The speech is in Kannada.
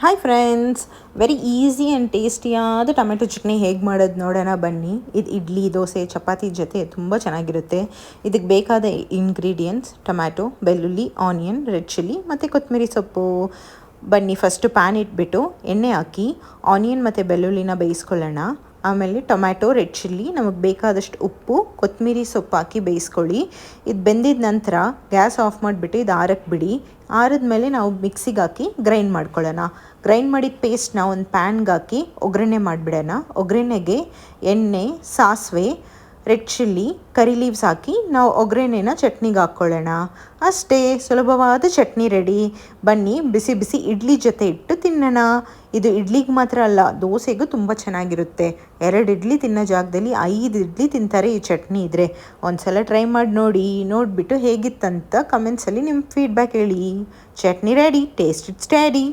Hi friends, very easy and ಟೇಸ್ಟಿಯಾದ ಟೊಮೆಟೊ ಚಟ್ನಿ ಹೇಗೆ ಮಾಡೋದು ನೋಡೋಣ ಬನ್ನಿ. ಇದು ಇಡ್ಲಿ, ದೋಸೆ, ಚಪಾತಿ ಜೊತೆ ತುಂಬ ಚೆನ್ನಾಗಿರುತ್ತೆ. ಇದಕ್ಕೆ ಬೇಕಾದ ಇಂಗ್ರೀಡಿಯೆಂಟ್ಸ್ ಟೊಮ್ಯಾಟೊ, ಬೆಳ್ಳುಳ್ಳಿ, ಆನಿಯನ್, ರೆಡ್ ಚಿಲ್ಲಿ ಮತ್ತು ಕೊತ್ತಂಬರಿ ಸೊಪ್ಪು. ಬನ್ನಿ, ಫಸ್ಟು ಪ್ಯಾನ್ ಇಟ್ಬಿಟ್ಟು ಎಣ್ಣೆ ಹಾಕಿ ಆನಿಯನ್ ಮತ್ತು ಬೆಳ್ಳುಳ್ಳಿನ ಬೇಯಿಸ್ಕೊಳ್ಳೋಣ. ಆಮೇಲೆ ಟೊಮ್ಯಾಟೊ, ರೆಡ್ ಚಿಲ್ಲಿ, ನಮಗೆ ಬೇಕಾದಷ್ಟು ಉಪ್ಪು, ಕೊತ್ತಂಬರಿ ಸೊಪ್ಪು ಹಾಕಿ ಬೇಯಿಸ್ಕೊಳ್ಳಿ. ಇದು ಬೆಂದಿದ ನಂತರ ಗ್ಯಾಸ್ ಆಫ್ ಮಾಡಿಬಿಟ್ಟು ಇದು ಆರಕ್ಕೆ ಬಿಡಿ. ಆರಿದ್ಮೇಲೆ ನಾವು ಮಿಕ್ಸಿಗೆ ಹಾಕಿ ಗ್ರೈಂಡ್ ಮಾಡ್ಕೊಳ್ಳೋಣ. ಗ್ರೈಂಡ್ ಮಾಡಿದ ಪೇಸ್ಟ್ನ ಒಂದು ಪ್ಯಾನ್ಗೆ ಹಾಕಿ ಒಗ್ಗರಣೆ ಮಾಡಿಬಿಡೋಣ. ಒಗ್ಗರಣೆಗೆ ಎಣ್ಣೆ, ಸಾಸಿವೆ, ರೆಡ್ ಚಿಲ್ಲಿ, ಕರಿ ಲೀವ್ಸ್ ಹಾಕಿ ನಾವು ಒಗ್ಗರಣೆನ ಚಟ್ನಿಗೆ ಹಾಕ್ಕೊಳ್ಳೋಣ. ಅಷ್ಟೇ, ಸುಲಭವಾದ ಚಟ್ನಿ ರೆಡಿ. ಬನ್ನಿ, ಬಿಸಿ ಬಿಸಿ ಇಡ್ಲಿ ಜೊತೆ ಇಟ್ಟು ತಿನ್ನೋಣ. ಇದು ಇಡ್ಲಿಗೆ ಮಾತ್ರ ಅಲ್ಲ, ದೋಸೆಗೂ ತುಂಬ ಚೆನ್ನಾಗಿರುತ್ತೆ. 2 ಇಡ್ಲಿ ತಿನ್ನೋ ಜಾಗದಲ್ಲಿ 5 ಇಡ್ಲಿ ತಿಂತಾರೆ ಈ ಚಟ್ನಿ ಇದ್ದರೆ. ಒಂದ್ಸಲ ಟ್ರೈ ಮಾಡಿ ನೋಡಿ. ನೋಡಿಬಿಟ್ಟು ಹೇಗಿತ್ತಂತ ಕಮೆಂಟ್ಸಲ್ಲಿ ನಿಮ್ಮ ಫೀಡ್ಬ್ಯಾಕ್ ಹೇಳಿ. Chutney ready, taste it study.